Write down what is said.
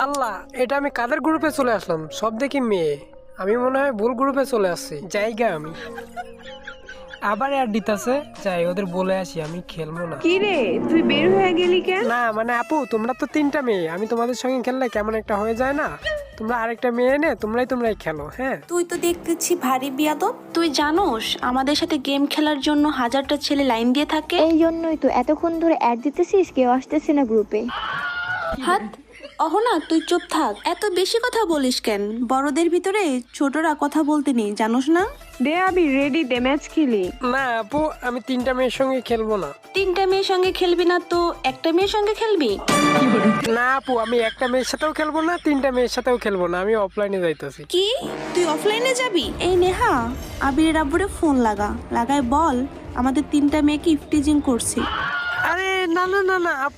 আল্লাহ, এটা আমি কাদের গ্রুপে চলে আসলাম? সব দেখি মেয়ে। আমি মনে হয় ভুল গ্রুপে চলে আসছি। জায়গা আমি আবার অ্যাড দিতেছে। যাই, ওদের বলে আসি আমি খেলবো না। কি রে, তুই বের হয়ে গেলি কেন? না মানে আপু, তোমরা তো 3টা মেয়ে, আমি তোমাদের সঙ্গে খেললে কেমন একটা হয়ে যায় না? তোমরা আরেকটা মেয়ে এনে তোমরাই খেলো। হ্যাঁ, তুই তো দেখতেছি ভারী বিয়াদব। তুই জানোস আমাদের সাথে গেম খেলার জন্য হাজারটা ছেলে লাইন দিয়ে থাকে। এই জন্যই তো এতক্ষণ ধরে অ্যাড দিতেছিস, কেউ আসতেছে না গ্রুপে। হাত অহনা, তুই চুপ থাক। এত বেশি কথা বলিস কেন? বড়দের ভিতরে ছোটরা কথা বলতে নেই, জানোস না? দে আবির, রেডি দে, ম্যাচ খেলি। না আপু, আমি 3টা মেয়ের সঙ্গে খেলবো না। 3টা মেয়ের সঙ্গে খেলবি না তো একটা মেয়ের সঙ্গে খেলবি? না আপু, আমি একটা মেয়ের সাথেও খেলবো না, 3টা মেয়ের সাথেও খেলবো না। আমি অফলাইনে যাইতেছি। কি, তুই অফলাইনে যাবি? এই নেহা, আবিরের আব্বুরে ফোন লাগায় বল আমাদের 3টা মেয়েকে ইফটিজিং করছি। আরে না না না না আপু,